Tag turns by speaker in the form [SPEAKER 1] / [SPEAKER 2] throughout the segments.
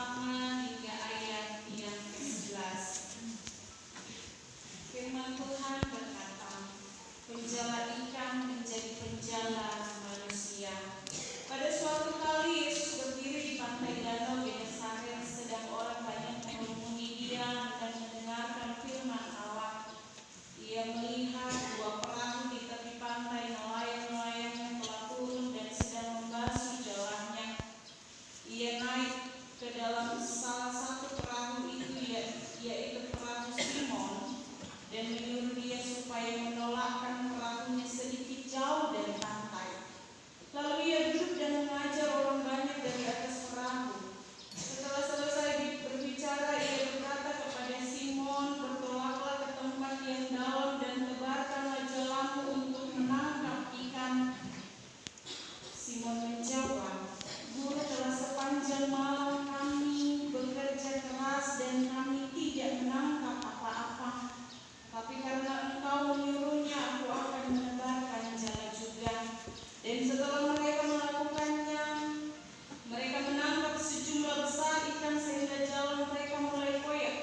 [SPEAKER 1] pertama hingga ayat yang ke-11. Firman Tuhan berkata, penjala ikan menjadi penjala manusia. Pada suatu kali Yesus berdiri di pantai danau Genesaret, sedang orang banyak mengerumuni Dia dan mendengarkan firman Allah. Ia melihat dua perahu di tepi pantai, nelayan-nelayan telah turun dan sedang membasuh jalannya. Ia naik ke dalam salah satu perahu itu, yaitu perahu Simon, dan menyuruh dia supaya menolakkan perahunya sedikit jauh dari pantai. Lalu ia duduk dan mengajar orang banyak dari atas perahu. Setelah selesai berbicara, ia berkata kepada Simon, bertolaklah ke tempat yang dalam dan tebarkanlah jalamu untuk menangkap ikan. Simon menjawab, Guru, telah sepanjang malam kami bekerja keras dan kami tidak menangkap apa-apa. Tapi karena Engkau menyuruhnya, aku akan menebarkan jala juga. Dan setelah mereka melakukannya, mereka menangkap sejumlah besar ikan sehingga jalan mereka mulai koyak.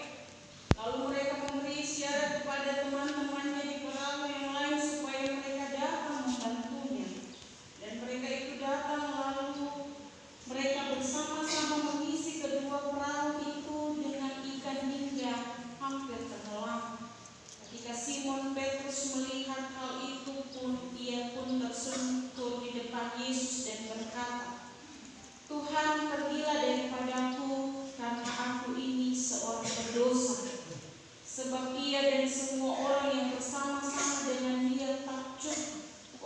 [SPEAKER 1] Lalu mereka memberi isyarat kepada teman-temannya di perahu yang lain supaya mereka datang membantunya. Dan mereka itu datang, lalu mereka bersama-sama mengisi kedua perahu itu dengan ikan hingga hampir tenggelam. Ketika Simon Petrus melihat hal itu ia pun tersungkur di depan Yesus dan berkata, Tuhan, pergilah daripadaku, karena aku ini seorang berdosa. Sebab ia dan semua orang yang bersama-sama dengan dia takjub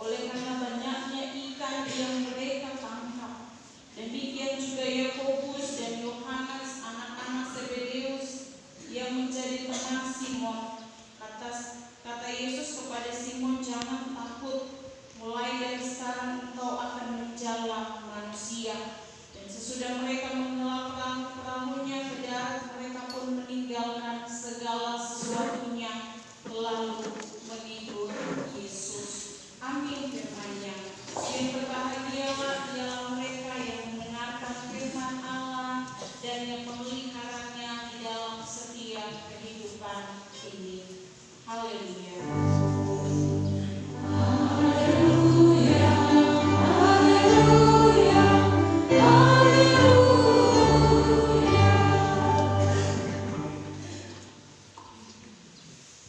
[SPEAKER 1] oleh karena banyaknya ikan yang mereka tangkap. Demikian juga Yakobus dan Yohanes, anak-anak Zebedeus, yang menjadi teman Simon. Kata Yesus kepada Simon, jangan takut, mulai dari sekarang engkau akan menjala manusia. Dan sesudah mereka mengelar perahunya ke darat, mereka pun meninggalkan segala sesuatunya lalu mengikut Yesus. Amin firman-Nya. Yang berbahagialah ialah mereka yang mendengarkan firman Allah dan yang memeliharanya di dalam setiap kehidupan ini. Haleluya.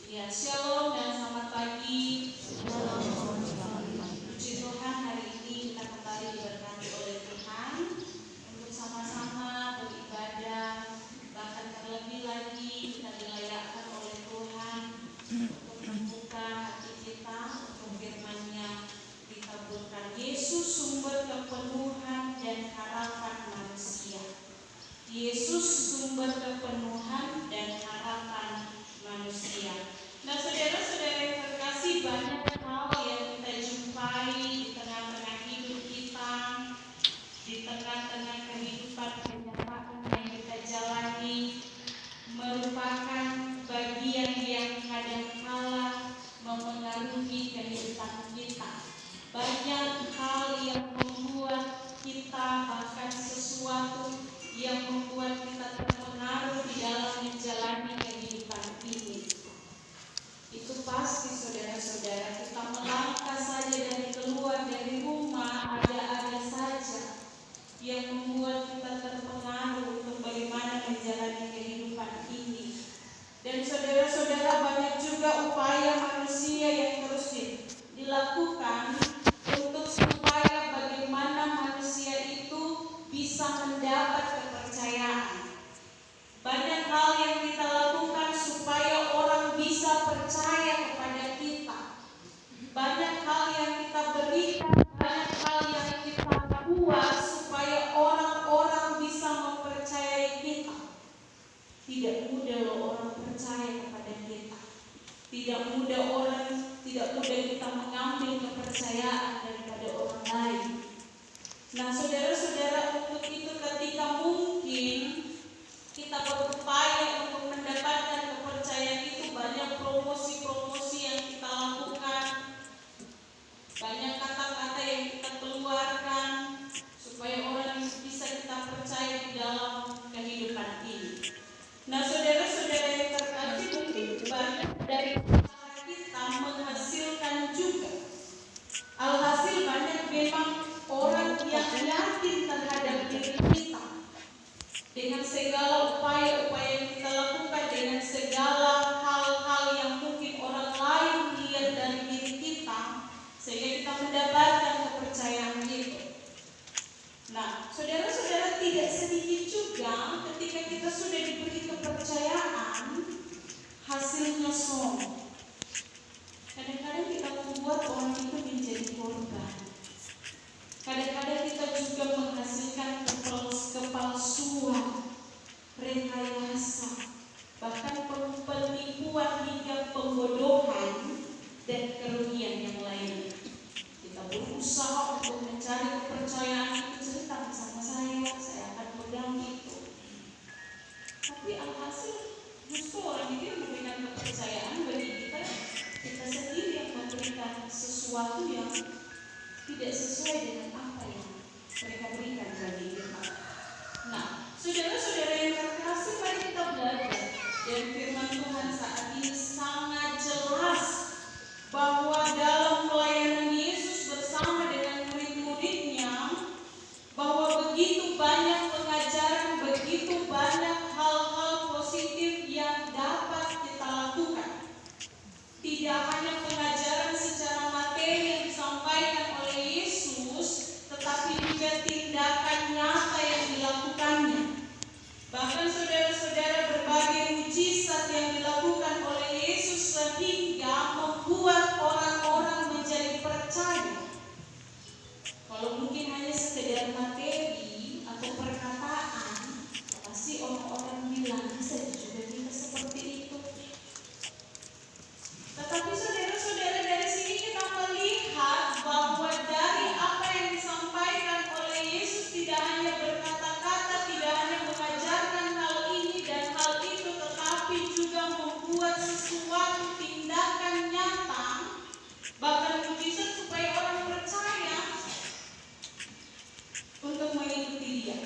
[SPEAKER 1] Ya, shalom dan selamat pagi. Puji Tuhan, hari ini kita kembali diberkati oleh Tuhan untuk sama-sama beribadah, bahkan terlebih lagi kita dilayakkan oleh Tuhan untuk membuka hati kita untuk firman-Nya ditaburkan. Yesus sumber kepenuhan dan harapan manusia. Yesus sumber kepenuhan dan harapan manusia. Nah, saudara-saudara yang terkasih, banyak hal yang kita jumpai di tengah-tengah hidup kita, di tengah-tengah kehidupan kenyataan yang kita jalani, merupakan bagian yang kadang-kala memengaruhi kehidupan kita. Banyak hal yang membuat kita, bahkan sesuatu yang membuat kita terpengaruh di dalam menjalani kehidupan ini. Itu pasti saudara-saudara, kita melangkah saja dari keluar dari rumah, ada saja yang membuat kita terpengaruh untuk bagaimana menjalani kehidupan ini. Dan saudara-saudara, banyak juga upaya manusia yang terus dilakukan untuk supaya bagaimana manusia itu bisa mendapat kepercayaan. Banyak hal yang kita lakukan supaya orang bisa percaya kepada kita. Banyak hal yang kita berikan, banyak hal yang kita buat supaya orang-orang bisa mempercayai kita. Tidak mudah loh orang percaya kepada kita. Tidak mudah kita mengambil kepercayaan daripada orang lain. Nah, saudara-saudara, untuk itu ketika mungkin kita berupaya untuk mendapatkan kepercayaan itu, banyak promosi-promosi yang kita lakukan, banyak kata-kata yang kita keluarkan supaya orang bisa kita percaya di dalam kehidupan dengan segala upaya-upaya yang kita lakukan, dengan segala hal-hal yang mungkin orang lain lihat dari diri kita, sehingga kita mendapatkan kepercayaan itu. Nah, saudara-saudara, tidak sedikit juga ketika kita sudah diberi kepercayaan, hasilnya sombong. Kadang-kadang kita membuat orang itu menjadi korban. Kadang-kadang kita juga menghasilkan kepalsuan, rekayasa, bahkan penipuan hingga pembodohan dan kerugian yang lain. Kita berusaha untuk mencari kepercayaan itu, cerita sama saya akan pegang itu. Tapi alhasil justru orang itu yang memberikan kepercayaan bagi kita sendiri yang memberikan sesuatu yang tidak sesuai dengan apa yang mereka berikan bagi kita. Nah, saudara-saudara yang terkasih, mari kita belajar dari firman Tuhan saat ini sangat jelas bahwa dalam pelayanan Yesus bersama dengan murid-muridnya, bahwa begitu banyak pengajaran, begitu banyak hal-hal positif yang dapat kita lakukan. Tidak hanya pengajaran secara materi yang disampaikan oleh Yesus, tetapi juga tindakan nyata yang dilakukannya. Bahkan saudara-saudara, berbagai mujizat yang dilakukan oleh Yesus sehingga membuat orang-orang menjadi percaya. Kalau mungkin hanya sekedar materi atau perkataan, pasti orang-orang bilang bisa juga kita seperti itu. Tetapi saudara-saudara, dari sini kita melihat bahwa dari apa yang disampaikan oleh Yesus tidak hanya berkata-kata, tidak hanya mengajarkan hal ini dan hal itu, tetapi juga membuat sesuatu tindakan nyata, bahkan mujizat supaya orang percaya untuk mengikuti Dia.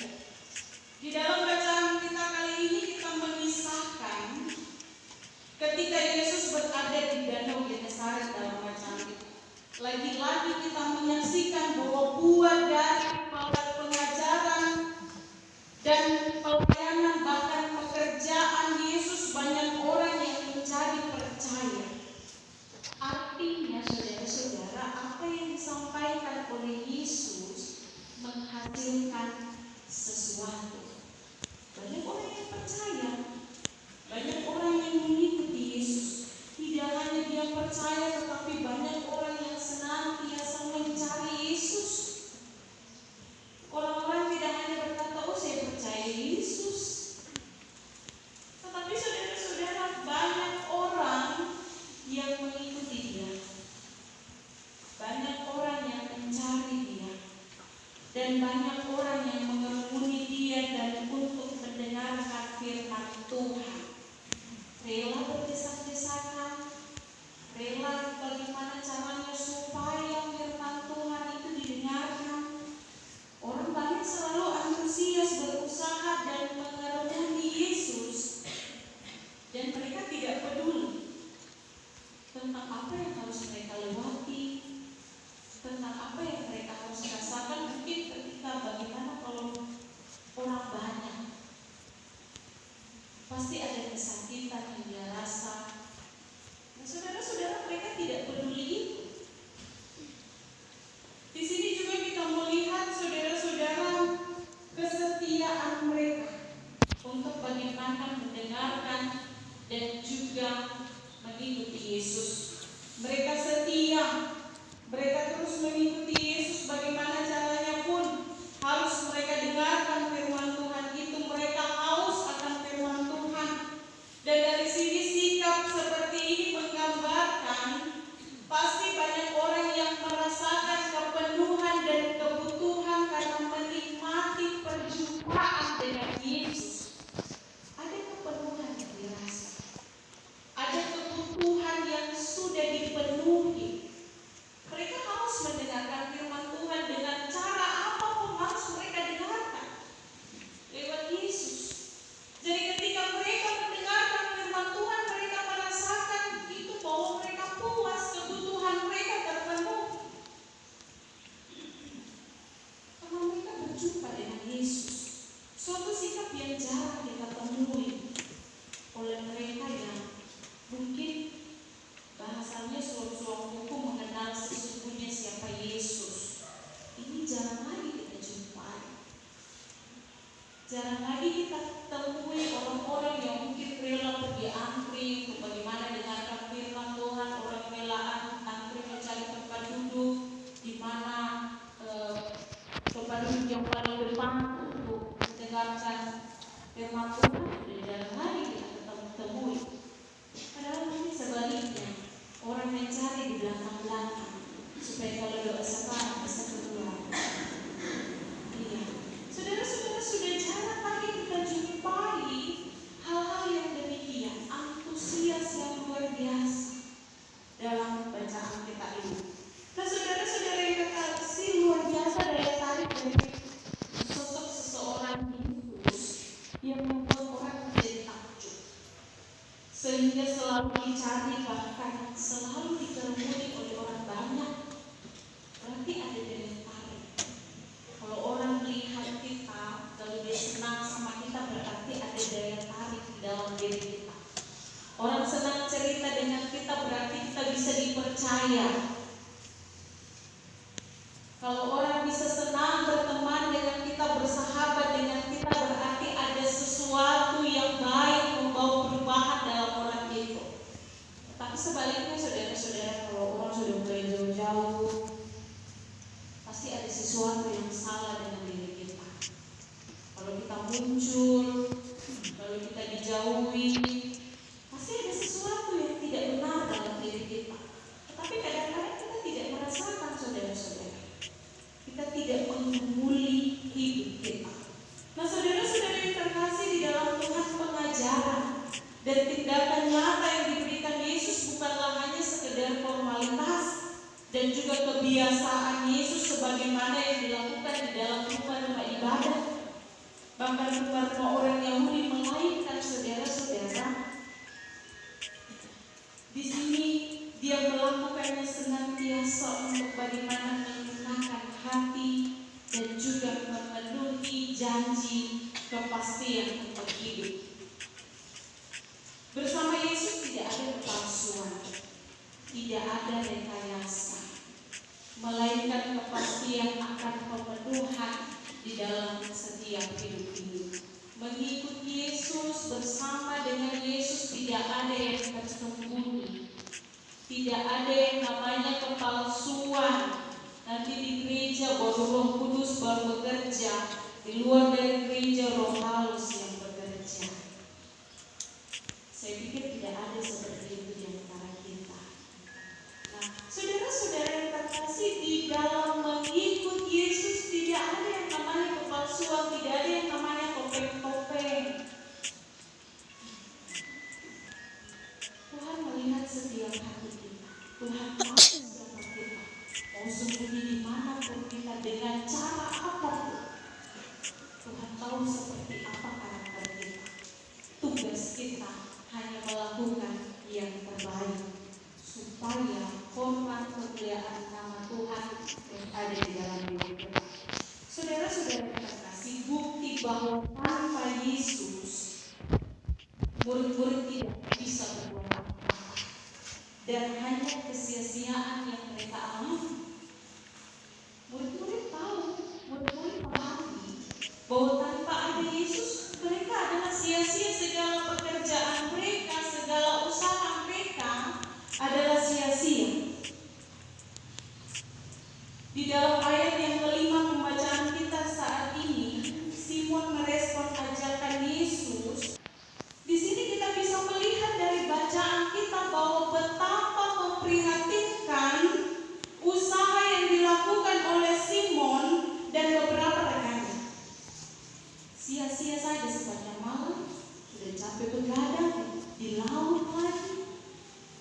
[SPEAKER 1] Di dalam bacaan kita kali ini kita mengisahkan ketika Yesus berada di Danau Genesaret dalam bacaan itu. Lagi-lagi kita menyaksikan bahwa buah dari pengajaran dan pelayanan, bahkan pekerjaan Yesus, banyak orang yang menjadi percaya. Artinya saudara-saudara, apa yang disampaikan oleh Yesus menghasilkan sesuatu. Banyak orang yang percaya, banyak orang yang mengikuti Yesus. Tidak hanya dia percaya, tetapi banyak orang yang senantiasa mencari Yesus. Orang-orang tidak hanya berkata, oh saya percaya Yesus, tetapi saudara-saudara, banyak orang yang mengikuti Dia. Banyak orang yang mencari Dia. Dan banyak orang yang mengerumuni Dia dan untuk mendengarkan firman Tuhan. Rela berdesak-desakan, rela bagaimana caranya supaya firman Tuhan itu didengarkan. Orang banyak selalu antusias berusaha dan mengerumuni Yesus, dan mereka tidak peduli tentang apa yang harus mereka lewati, tentang apa yang mereka harus rasakan. Mungkin ketika bagaimana kalau supaya kalau doa sekarang bisa keluar. Iya, saudara-saudara, sudah jarang lagi kita jumpai hal-hal yang demikian, antusias yang luar biasa dalam bacaan kita ini. Nah, saudara-saudara yang kekasih, luar biasa daya tarik dari sosok seseorang Yesus yang membuat orang menjadi takjub, sehingga selalu dicari, bahkan selalu dikerumuni oleh orang banyak. Berarti ada daya tarik. Kalau orang melihat kita, kalau dia senang sama kita, berarti ada daya tarik di dalam diri kita. Orang senang cerita dengan kita, berarti kita bisa dipercaya. Kalau orang bisa senang berteman dengan kita, bersahabat dengan kita, berarti ada sesuatu yang baik membawa perubahan dalam orang itu. Tapi sebaliknya, saudara-saudara, kalau orang sudah mulai jauh-jauh, pasti ada sesuatu yang salah dengan diri kita. Kalau kita muncul, kalau kita dijauhi, pasti ada sesuatu yang tidak benar dalam diri kita. Tetapi kadang-kadang kita tidak merasakan, saudara-saudara. Kita tidak menggumuli hidup kita. Nah, saudara-saudara yang terkasih, di dalam Tuhan, pengajaran dan tindakan nyata yang diberikan Yesus bukanlah hanya sekedar formalitas dan juga kebiasaan Yesus sebagaimana yang dilakukan di dalam rumah-rumah ibadah, bahkan rumah-rumah orang Yahudi, melainkan, saudara-saudara, di sini dia melakukannya senantiasa untuk bagaimana menggunakan hati dan juga memenuhi janji kepastian untuk hidup. Bersama Yesus tidak ada kepalsuan, tidak ada rekayasa, melainkan kepastian akan pemenuhan di dalam setiap hidup ini. Mengikut Yesus, bersama dengan Yesus, tidak ada yang tersembunyi, tidak ada yang namanya kepalsuan. Nanti di gereja baru Roh Kudus baru bekerja, di luar dari gereja Roh halus yang bekerja. Saya pikir tidak ada seperti itu di antara kita. Nah, saudara-saudara yang terkasih, di dalam mengikut Yesus tidak ada yang namanya kepalsuan, tidak ada yang namanya topeng-topeng. Tuhan melihat setiap hati kita. Tuhan tahu siapa kita. Mau sembunyi di mana pun kita, dengan cara apapun. Tuhan tahu seperti apa karakter kita. Tugas kita hanya melakukan yang terbaik supaya hormat kemuliaan nama Tuhan yang ada di dalam diri kita. Saudara-saudara terkasih, bukti bahwa tanpa Yesus murid-murid tidak bisa berbuat apa-apa dan hanya kesia-siaan yang mereka alami. Murid-murid tahu, murid-murid pahami bahwa tanpa ada Yesus, mereka adalah sia-sia. Segala pekerjaan mereka, segala usaha mereka adalah sia-sia. Di dalam ayat yang kelima pembacaan kita saat ini, Simon merespon ajakan Yesus. Di sini kita bisa melihat dari bacaan kita bahwa betapa memprihatinkan usaha yang dilakukan oleh Simon dan beberapa rekannya. Sia-sia saja sepanjang malam, sudah capek begadang di laut lagi,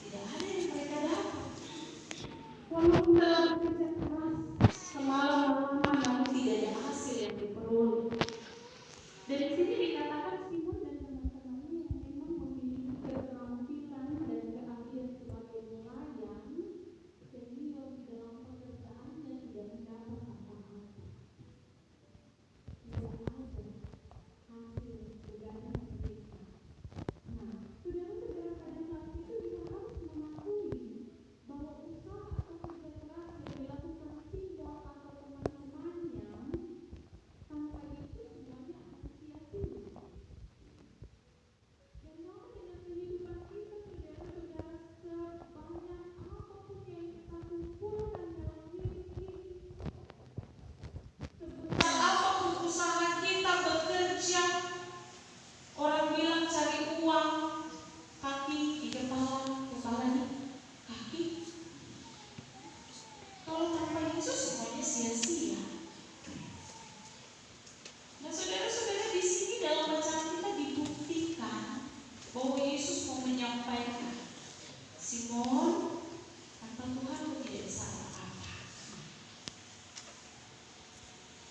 [SPEAKER 1] tidak ada yang mereka dapat. Walaupun telah bekerja keras semalam-malaman, namun tidak ada hasil yang diperoleh. Dan di sini dikatakan Simon dan teman-temannya yang memang memiliki keterampilan dan keahlian Kalau tanpa Yesus semuanya sia-sia. Nah, saudara-saudara, di sini dalam bacaan kita dibuktikan bahwa Yesus mau menyampaikan, Simon, kata Tuhan tidak bisa apa-apa.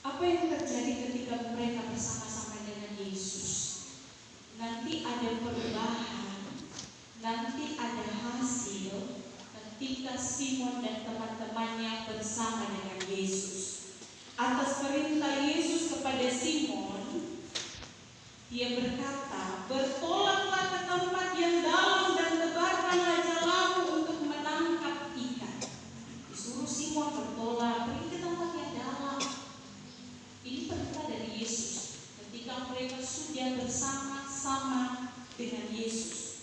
[SPEAKER 1] Apa yang terjadi ketika mereka bersama-sama dengan Yesus? Nanti ada perubahan, nanti ada hasil ketika Simon dan teman-temannya bersama dengan Yesus. Atas perintah Yesus kepada Simon, dia berkata, bertolaklah ke tempat yang dalam dan tebarkanlah jalamu untuk menangkap ikan. Disuruh Simon bertolak, pergi ke tempat yang dalam. Ini perintah dari Yesus ketika mereka sudah bersama-sama dengan Yesus.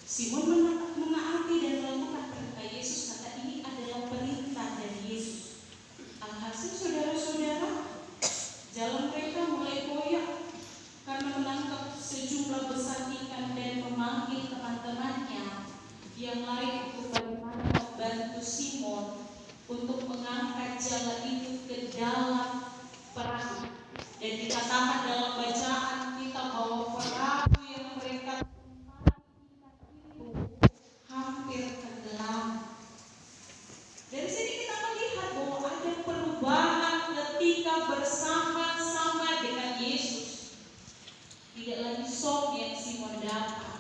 [SPEAKER 1] Simon menaati dan melakukan perintah Yesus, kata ini adalah perintah dari Yesus. Alhasil saudara-saudara, jalan mereka mulai koyak karena menangkap sejumlah besar ikan dan memanggil teman-temannya yang lain untuk bagaimana membantu Simon untuk mengangkat jala itu ke dalam perahu. Dan dikatakan dalam bacaan kita bahwa perahu yang mereka itu hampir tenggelam. Dari sini kita melihat bahwa ada perubahan ketika bersama-sama dengan Yesus. Tidak lagi shock yang Simon dapat,